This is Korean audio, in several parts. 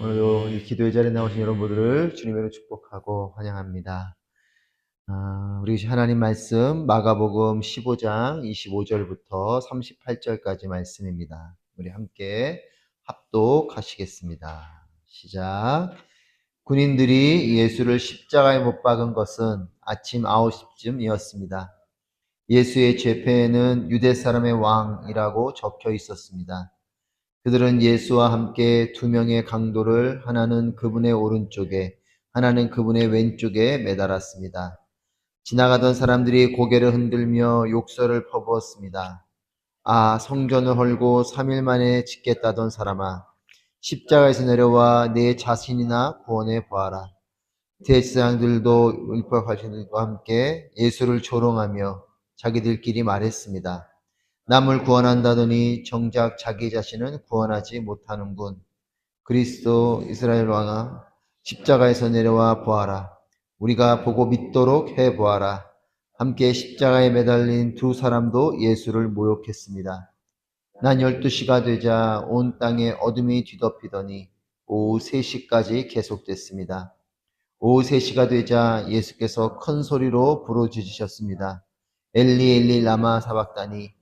오늘도 이 기도의 자리에 나오신 여러분들을 주님으로 축복하고 환영합니다. 우리 하나님 말씀 마가복음 15장 25절부터 38절까지 말씀입니다. 우리 함께 합독하시겠습니다. 시작. 군인들이 예수를 십자가에 못 박은 것은 아침 9시쯤이었습니다. 예수의 죄패에는 유대 사람의 왕이라고 적혀 있었습니다. 그들은 예수와 함께 두 명의 강도를 하나는 그분의 오른쪽에 하나는 그분의 왼쪽에 매달았습니다. 지나가던 사람들이 고개를 흔들며 욕설을 퍼부었습니다. 아, 성전을 헐고 3일 만에 짓겠다던 사람아, 십자가에서 내려와 내 자신이나 구원해 보아라. 대제사장들도 율법하시는과 함께 예수를 조롱하며 자기들끼리 말했습니다. 남을 구원한다더니 정작 자기 자신은 구원하지 못하는군. 그리스도 이스라엘 왕아, 십자가에서 내려와 보아라. 우리가 보고 믿도록 해 보아라. 함께 십자가에 매달린 두 사람도 예수를 모욕했습니다. 난 12시가 되자 온 땅에 어둠이 뒤덮이더니 오후 3시까지 계속됐습니다. 오후 3시가 되자 예수께서 큰 소리로 부르짖으셨습니다. 엘리 엘리 라마 사박다니.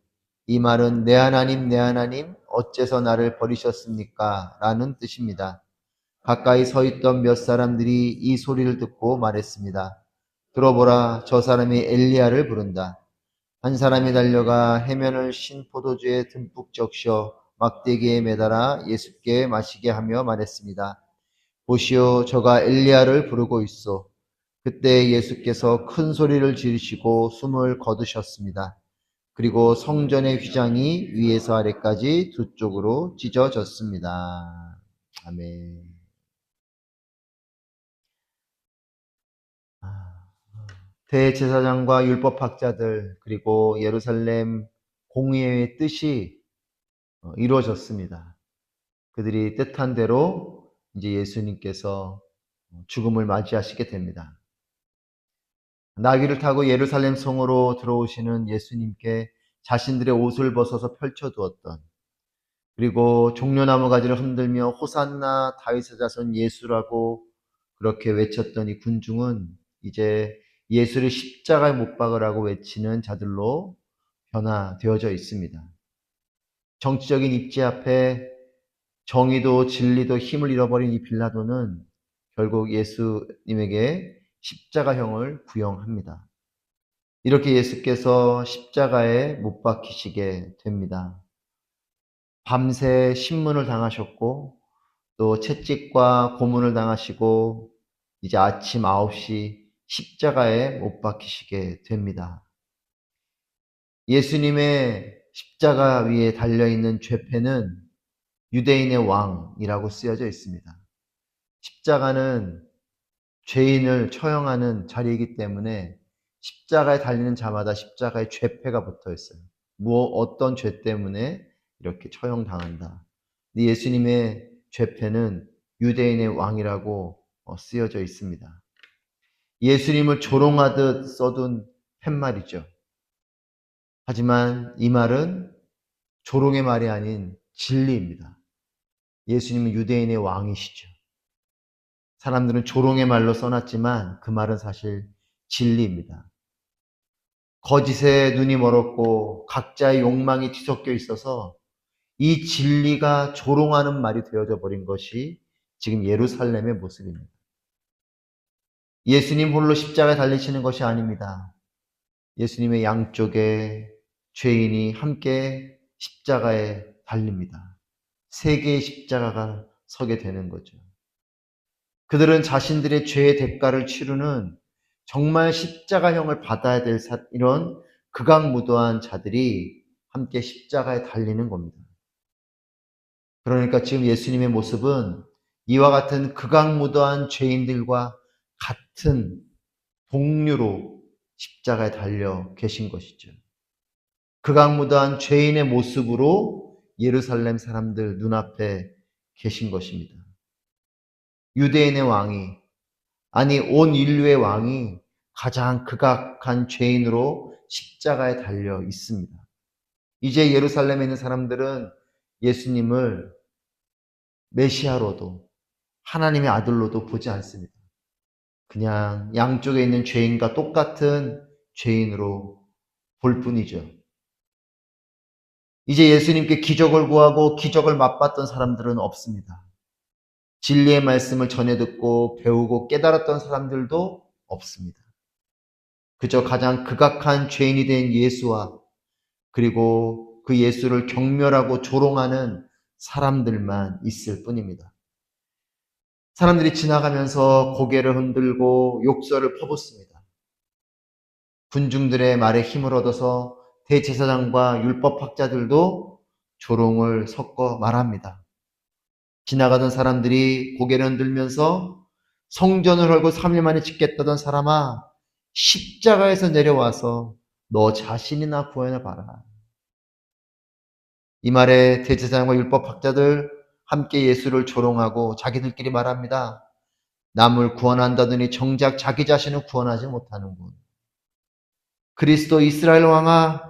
이 말은 내 하나님 어째서 나를 버리셨습니까? 라는 뜻입니다. 가까이 서 있던 몇 사람들이 이 소리를 듣고 말했습니다. 들어보라, 저 사람이 엘리야를 부른다. 한 사람이 달려가 해면을 신 포도주에 듬뿍 적셔 막대기에 매달아 예수께 마시게 하며 말했습니다. 보시오, 저가 엘리야를 부르고 있소. 그때 예수께서 큰 소리를 지르시고 숨을 거두셨습니다. 그리고 성전의 휘장이 위에서 아래까지 두 쪽으로 찢어졌습니다. 아멘. 대제사장과 율법학자들 그리고 예루살렘 공의회의 뜻이 이루어졌습니다. 그들이 뜻한 대로 이제 예수님께서 죽음을 맞이하시게 됩니다. 나귀를 타고 예루살렘 성으로 들어오시는 예수님께 자신들의 옷을 벗어서 펼쳐두었던, 그리고 종려나무 가지를 흔들며 호산나 다윗의 자손 예수라고 그렇게 외쳤던 이 군중은 이제 예수를 십자가에 못 박으라고 외치는 자들로 변화되어져 있습니다. 정치적인 입지 앞에 정의도 진리도 힘을 잃어버린 이 빌라도는 결국 예수님에게 십자가형을 구형합니다. 이렇게 예수께서 십자가에 못 박히시게 됩니다. 밤새 신문을 당하셨고 또 채찍과 고문을 당하시고 이제 아침 9시 십자가에 못 박히시게 됩니다. 예수님의 십자가 위에 달려있는 죄패는 유대인의 왕이라고 쓰여져 있습니다. 십자가는 죄인을 처형하는 자리이기 때문에 십자가에 달리는 자마다 십자가에 죄패가 붙어 있어요. 어떤 죄 때문에 이렇게 처형당한다. 예수님의 죄패는 유대인의 왕이라고 쓰여져 있습니다. 예수님을 조롱하듯 써둔 팻말이죠. 하지만 이 말은 조롱의 말이 아닌 진리입니다. 예수님은 유대인의 왕이시죠. 사람들은 조롱의 말로 써놨지만 그 말은 사실 진리입니다. 거짓에 눈이 멀었고 각자의 욕망이 뒤섞여 있어서 이 진리가 조롱하는 말이 되어져 버린 것이 지금 예루살렘의 모습입니다. 예수님 홀로 십자가에 달리시는 것이 아닙니다. 예수님의 양쪽에 죄인이 함께 십자가에 달립니다. 세 개의 십자가가 서게 되는 거죠. 그들은 자신들의 죄의 대가를 치르는 정말 십자가형을 받아야 될 이런 극악무도한 자들이 함께 십자가에 달리는 겁니다. 그러니까 지금 예수님의 모습은 이와 같은 극악무도한 죄인들과 같은 동류로 십자가에 달려 계신 것이죠. 극악무도한 죄인의 모습으로 예루살렘 사람들 눈앞에 계신 것입니다. 유대인의 왕이, 아니 온 인류의 왕이 가장 극악한 죄인으로 십자가에 달려 있습니다. 이제 예루살렘에 있는 사람들은 예수님을 메시아로도 하나님의 아들로도 보지 않습니다. 그냥 양쪽에 있는 죄인과 똑같은 죄인으로 볼 뿐이죠. 이제 예수님께 기적을 구하고 기적을 맛봤던 사람들은 없습니다. 진리의 말씀을 전해 듣고 배우고 깨달았던 사람들도 없습니다. 그저 가장 극악한 죄인이 된 예수와 그리고 그 예수를 경멸하고 조롱하는 사람들만 있을 뿐입니다. 사람들이 지나가면서 고개를 흔들고 욕설을 퍼붓습니다. 군중들의 말에 힘을 얻어서 대제사장과 율법학자들도 조롱을 섞어 말합니다. 지나가던 사람들이 고개를 흔들면서 성전을 헐고 3일 만에 짓겠다던 사람아, 십자가에서 내려와서 너 자신이나 구원해 봐라. 이 말에 대제사장과 율법학자들 함께 예수를 조롱하고 자기들끼리 말합니다. 남을 구원한다더니 정작 자기 자신을 구원하지 못하는군. 그리스도 이스라엘 왕아,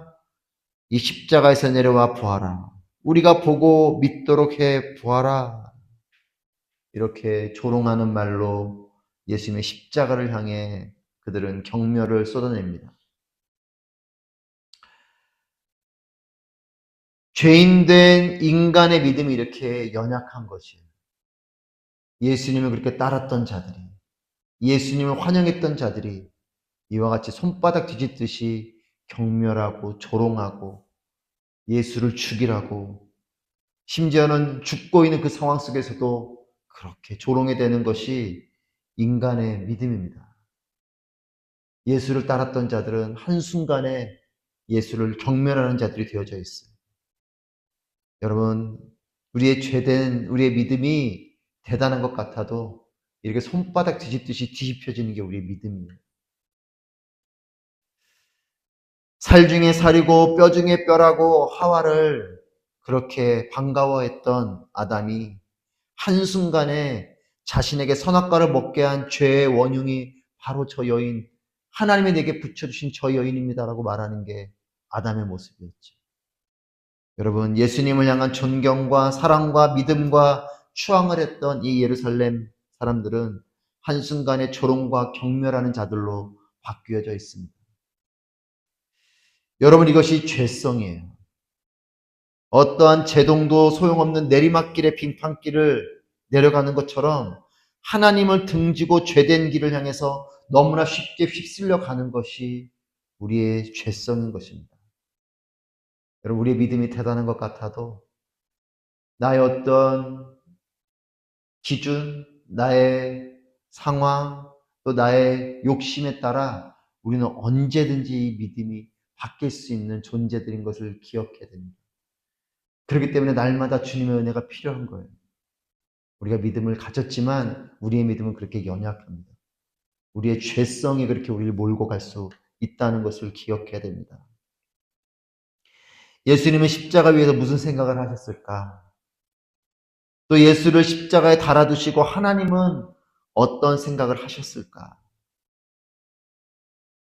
이 십자가에서 내려와 보아라. 우리가 보고 믿도록 해 보아라. 이렇게 조롱하는 말로 예수님의 십자가를 향해 그들은 경멸을 쏟아냅니다. 죄인된 인간의 믿음이 이렇게 연약한 것이에요. 예수님을 그렇게 따랐던 자들이, 예수님을 환영했던 자들이 이와 같이 손바닥 뒤집듯이 경멸하고 조롱하고 예수를 죽이라고, 심지어는 죽고 있는 그 상황 속에서도 그렇게 조롱해 대는 것이 인간의 믿음입니다. 예수를 따랐던 자들은 한순간에 예수를 경멸하는 자들이 되어져 있어요. 여러분, 우리의 믿음이 대단한 것 같아도 이렇게 손바닥 뒤집듯이 뒤집혀지는 게 우리의 믿음이에요. 살 중에 살이고 뼈 중에 뼈라고 하와를 그렇게 반가워했던 아담이 한순간에 자신에게 선악과를 먹게 한 죄의 원흉이 바로 저 여인, 하나님이 내게 붙여주신 저 여인입니다라고 말하는 게 아담의 모습이었죠. 여러분, 예수님을 향한 존경과 사랑과 믿음과 추앙을 했던 이 예루살렘 사람들은 한순간에 조롱과 경멸하는 자들로 바뀌어져 있습니다. 여러분, 이것이 죄성이에요. 어떠한 제동도 소용없는 내리막길의 빙판길을 내려가는 것처럼 하나님을 등지고 죄된 길을 향해서 너무나 쉽게 휩쓸려 가는 것이 우리의 죄성인 것입니다. 여러분, 우리의 믿음이 대단한 것 같아도 나의 어떤 기준, 나의 상황, 또 나의 욕심에 따라 우리는 언제든지 이 믿음이 바뀔 수 있는 존재들인 것을 기억해야 됩니다. 그렇기 때문에 날마다 주님의 은혜가 필요한 거예요. 우리가 믿음을 가졌지만 우리의 믿음은 그렇게 연약합니다. 우리의 죄성이 그렇게 우리를 몰고 갈 수 있다는 것을 기억해야 됩니다. 예수님은 십자가 위에서 무슨 생각을 하셨을까? 또 예수를 십자가에 달아두시고 하나님은 어떤 생각을 하셨을까?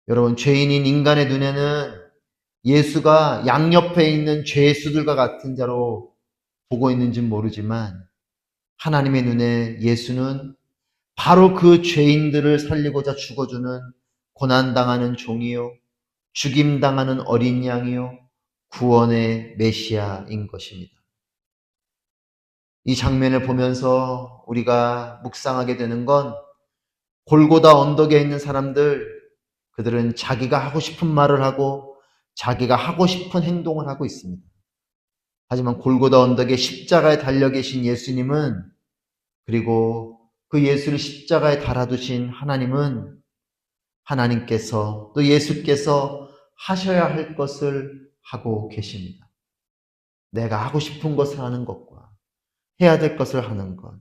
여러분, 죄인인 인간의 눈에는 예수가 양옆에 있는 죄수들과 같은 자로 보고 있는지는 모르지만 하나님의 눈에 예수는 바로 그 죄인들을 살리고자 죽어주는 고난당하는 종이요, 죽임당하는 어린 양이요, 구원의 메시아인 것입니다. 이 장면을 보면서 우리가 묵상하게 되는 건 골고다 언덕에 있는 사람들, 그들은 자기가 하고 싶은 말을 하고 자기가 하고 싶은 행동을 하고 있습니다. 하지만 골고다 언덕에 십자가에 달려 계신 예수님은, 그리고 그 예수를 십자가에 달아두신 하나님은, 하나님께서 또 예수께서 하셔야 할 것을 하고 계십니다. 내가 하고 싶은 것을 하는 것과 해야 될 것을 하는 것,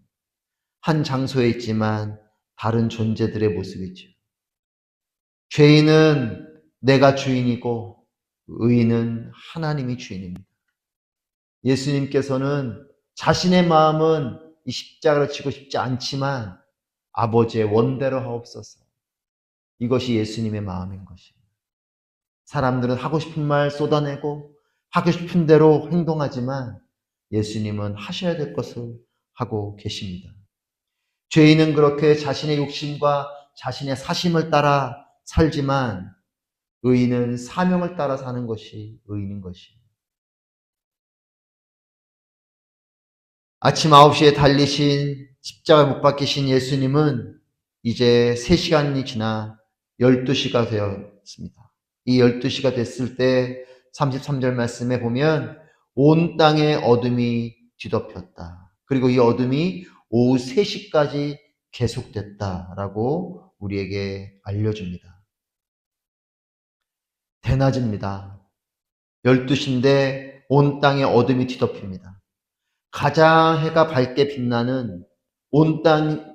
한 장소에 있지만 다른 존재들의 모습이죠. 죄인은 내가 주인이고 의인은 하나님이 주인입니다. 예수님께서는 자신의 마음은 이 십자가를 지고 싶지 않지만 아버지의 원대로 하옵소서. 이것이 예수님의 마음인 것입니다. 사람들은 하고 싶은 말 쏟아내고 하고 싶은 대로 행동하지만 예수님은 하셔야 될 것을 하고 계십니다. 죄인은 그렇게 자신의 욕심과 자신의 사심을 따라 살지만 의인은 사명을 따라 사는 것이 의인인 것이에요. 아침 9시에 달리신 십자가에 못 박히신 예수님은 이제 3시간이 지나 12시가 되었습니다. 이 12시가 됐을 때 33절 말씀에 보면 온 땅에 어둠이 뒤덮였다. 그리고 이 어둠이 오후 3시까지 계속됐다라고 우리에게 알려줍니다. 대낮입니다. 12시인데 온 땅에 어둠이 뒤덮입니다. 가장 해가 밝게 빛나는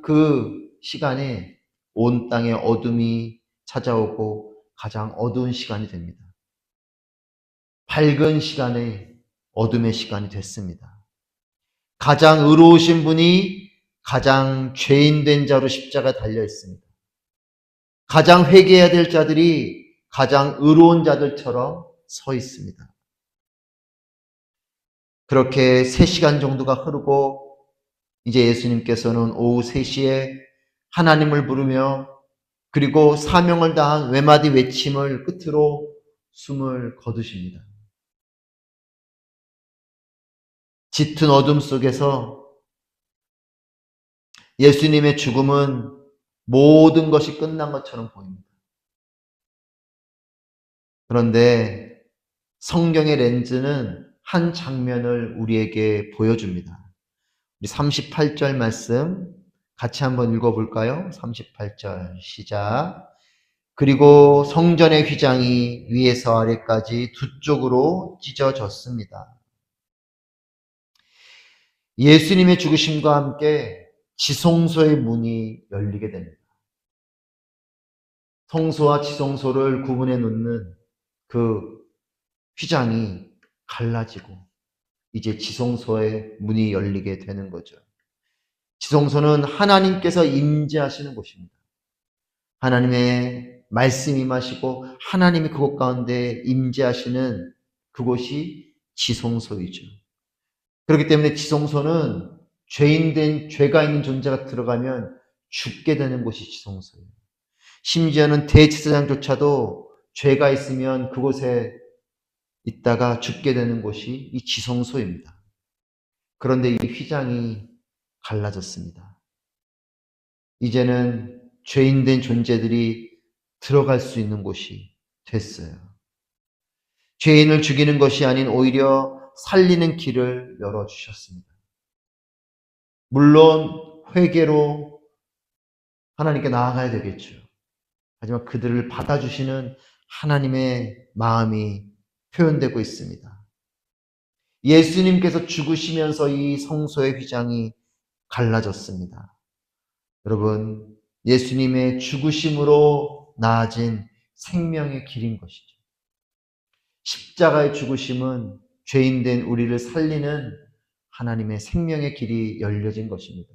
그 시간에 온 땅에 어둠이 찾아오고 가장 어두운 시간이 됩니다. 밝은 시간에 어둠의 시간이 됐습니다. 가장 의로우신 분이 가장 죄인된 자로 십자가에 달려 있습니다. 가장 회개해야 될 자들이 가장 의로운 자들처럼 서 있습니다. 그렇게 3시간 정도가 흐르고 이제 예수님께서는 오후 3시에 하나님을 부르며 그리고 사명을 다한 외마디 외침을 끝으로 숨을 거두십니다. 짙은 어둠 속에서 예수님의 죽음은 모든 것이 끝난 것처럼 보입니다. 그런데 성경의 렌즈는 한 장면을 우리에게 보여줍니다. 우리 38절 말씀 같이 한번 읽어볼까요? 38절 시작. 그리고 성전의 휘장이 위에서 아래까지 두 쪽으로 찢어졌습니다. 예수님의 죽으심과 함께 지성소의 문이 열리게 됩니다. 성소와 지성소를 구분해 놓는 그 휘장이 갈라지고 이제 지성소의 문이 열리게 되는 거죠. 지성소는 하나님께서 임재하시는 곳입니다. 하나님의 말씀이 임하시고 하나님이 그곳 가운데 임재하시는 그곳이 지성소이죠. 그렇기 때문에 지성소는 죄가 있는 존재가 들어가면 죽게 되는 곳이 지성소예요. 심지어는 대제사장조차도 죄가 있으면 그곳에 있다가 죽게 되는 곳이 이 지성소입니다. 그런데 이 휘장이 갈라졌습니다. 이제는 죄인된 존재들이 들어갈 수 있는 곳이 됐어요. 죄인을 죽이는 것이 아닌 오히려 살리는 길을 열어주셨습니다. 물론 회개로 하나님께 나아가야 되겠죠. 하지만 그들을 받아주시는 하나님의 마음이 표현되고 있습니다. 예수님께서 죽으시면서 이 성소의 휘장이 갈라졌습니다. 여러분, 예수님의 죽으심으로 나아진 생명의 길인 것이죠. 십자가의 죽으심은 죄인된 우리를 살리는 하나님의 생명의 길이 열려진 것입니다.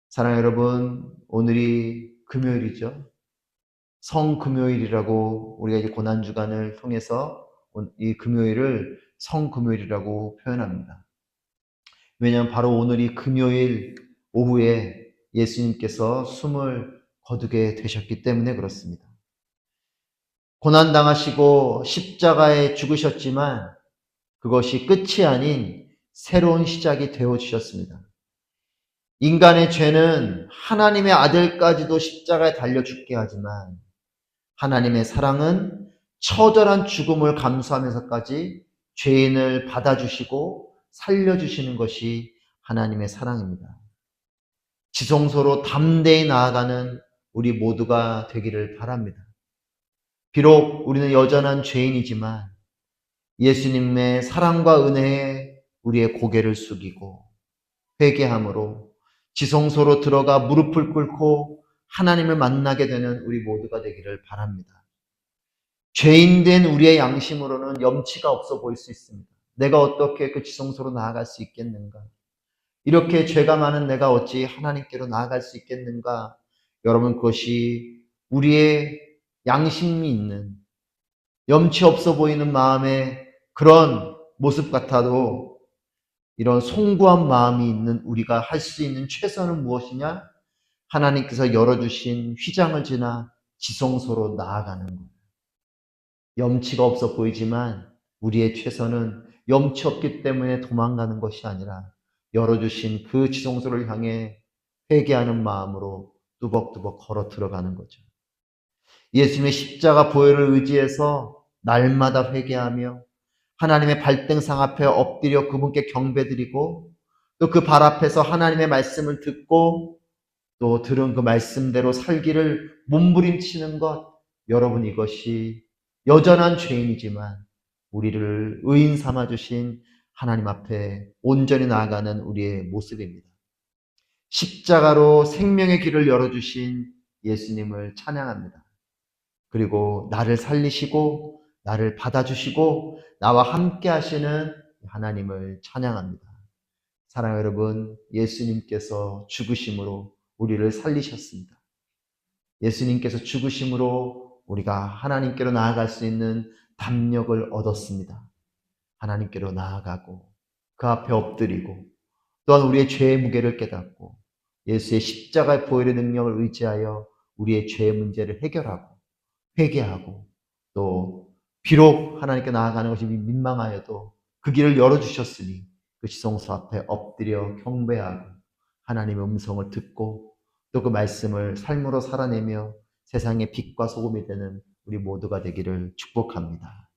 사랑하는 여러분, 오늘이 금요일이죠. 성금요일이라고 우리가 이제 고난주간을 통해서 이 금요일을 성금요일이라고 표현합니다. 왜냐하면 바로 오늘이 금요일 오후에 예수님께서 숨을 거두게 되셨기 때문에 그렇습니다. 고난당하시고 십자가에 죽으셨지만 그것이 끝이 아닌 새로운 시작이 되어주셨습니다. 인간의 죄는 하나님의 아들까지도 십자가에 달려 죽게 하지만 하나님의 사랑은 처절한 죽음을 감수하면서까지 죄인을 받아주시고 살려주시는 것이 하나님의 사랑입니다. 지성소로 담대히 나아가는 우리 모두가 되기를 바랍니다. 비록 우리는 여전한 죄인이지만 예수님의 사랑과 은혜에 우리의 고개를 숙이고 회개함으로 지성소로 들어가 무릎을 꿇고 하나님을 만나게 되는 우리 모두가 되기를 바랍니다. 죄인된 우리의 양심으로는 염치가 없어 보일 수 있습니다. 내가 어떻게 그 지성소로 나아갈 수 있겠는가? 이렇게 죄가 많은 내가 어찌 하나님께로 나아갈 수 있겠는가? 여러분, 그것이 우리의 양심이 있는 염치 없어 보이는 마음의 그런 모습 같아도 이런 송구한 마음이 있는 우리가 할 수 있는 최선은 무엇이냐? 하나님께서 열어주신 휘장을 지나 지성소로 나아가는 것. 염치가 없어 보이지만 우리의 최선은 염치 없기 때문에 도망가는 것이 아니라 열어주신 그 지성소를 향해 회개하는 마음으로 뚜벅뚜벅 걸어 들어가는 거죠. 예수님의 십자가 보혈을 의지해서 날마다 회개하며 하나님의 발등상 앞에 엎드려 그분께 경배드리고 또 그 발 앞에서 하나님의 말씀을 듣고 또 들은 그 말씀대로 살기를 몸부림치는 것, 여러분 이것이 여전한 죄인이지만 우리를 의인 삼아 주신 하나님 앞에 온전히 나아가는 우리의 모습입니다. 십자가로 생명의 길을 열어주신 예수님을 찬양합니다. 그리고 나를 살리시고 나를 받아주시고 나와 함께 하시는 하나님을 찬양합니다. 사랑하는 여러분, 예수님께서 죽으심으로 우리를 살리셨습니다. 예수님께서 죽으심으로 우리가 하나님께로 나아갈 수 있는 담력을 얻었습니다. 하나님께로 나아가고 그 앞에 엎드리고 또한 우리의 죄의 무게를 깨닫고 예수의 십자가의 보혈의 능력을 의지하여 우리의 죄의 문제를 해결하고 회개하고 또 비록 하나님께 나아가는 것이 민망하여도 그 길을 열어주셨으니 그 지성소 앞에 엎드려 경배하고 하나님의 음성을 듣고 또 그 말씀을 삶으로 살아내며 세상의 빛과 소금이 되는 우리 모두가 되기를 축복합니다.